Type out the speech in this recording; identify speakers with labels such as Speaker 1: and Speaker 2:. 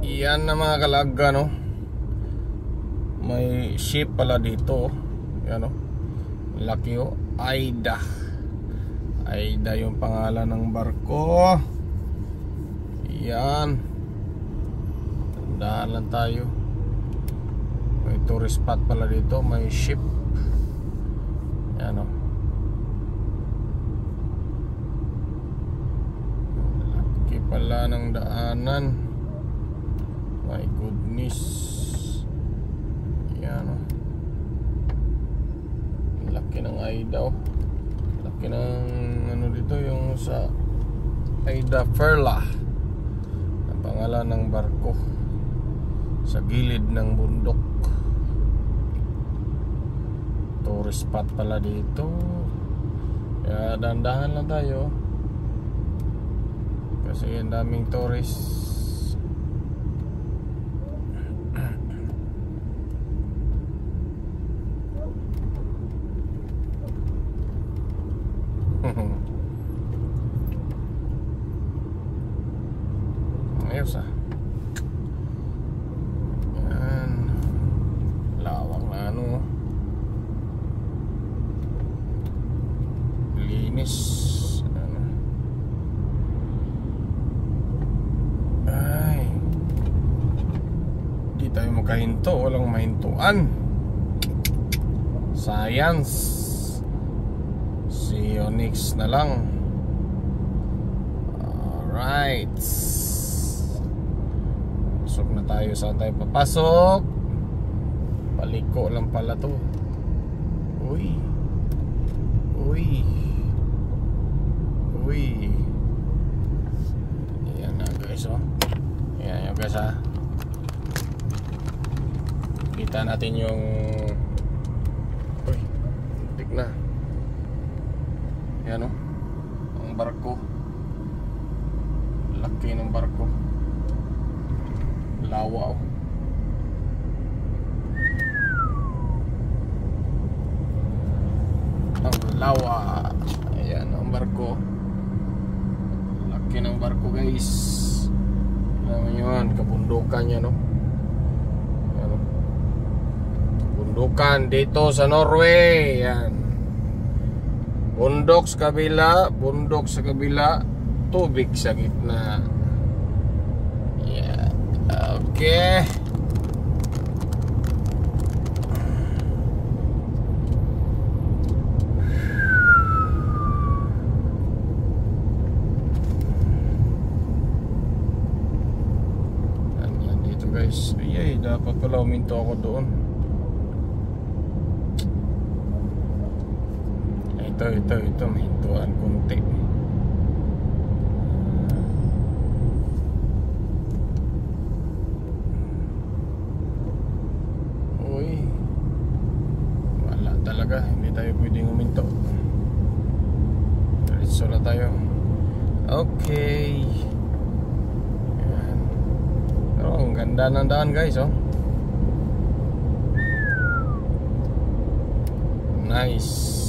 Speaker 1: Yan na mga kalaga, no? May ship pala dito. Yan, no? Laki, oh. Aida. Aida yung pangalan ng barko. Yan. Tandaan lang tayo. May tourist spot pala dito. May ship. Yan, no? Laki pala ng daanan. My goodness. Yan, oh. Laki ng Aida, oh. Laki ng ano dito, yung sa Aida Perla, ang pangalan ng barko, sa gilid ng bundok. Tourist spot pala dito. Kaya dahan-dahan lang tayo kasi ang daming tourist. Ayos, ah. Yan. Lawak na ano. Linis. Ano. Ay. Di tayo makahinto. Walang mahintuan. Science. Si Onyx na lang. Alright. Pasok na tayo. Saan tayo papasok? Paliko lang pala to. Uy. Uy. Uy. Ayan na guys, oh. Ayan guys, ha. Kita natin yung uy, tik na. Ayan, oh. Ang barko. Laki ng barko. Lawa, oh. Ang lawa. Ayan ang barko. Laki ng barko guys. Alam nyo yan, kabundukan yan, no? Ayan, oh. Bundukan dito sa Norway. Ayan. Bundok sa kabila. Bundok sa kabila. Tubig sa gitna. Yeah. Okay. Yan dito guys. Ay, dapat pala uminto ako doon. Ito, mahintuan konti. Uy, wala talaga, hindi tayo pwedeng huminto. Diretso na tayo. Okay. Ayan. Pero ang ganda ng daan guys, oh. Nice.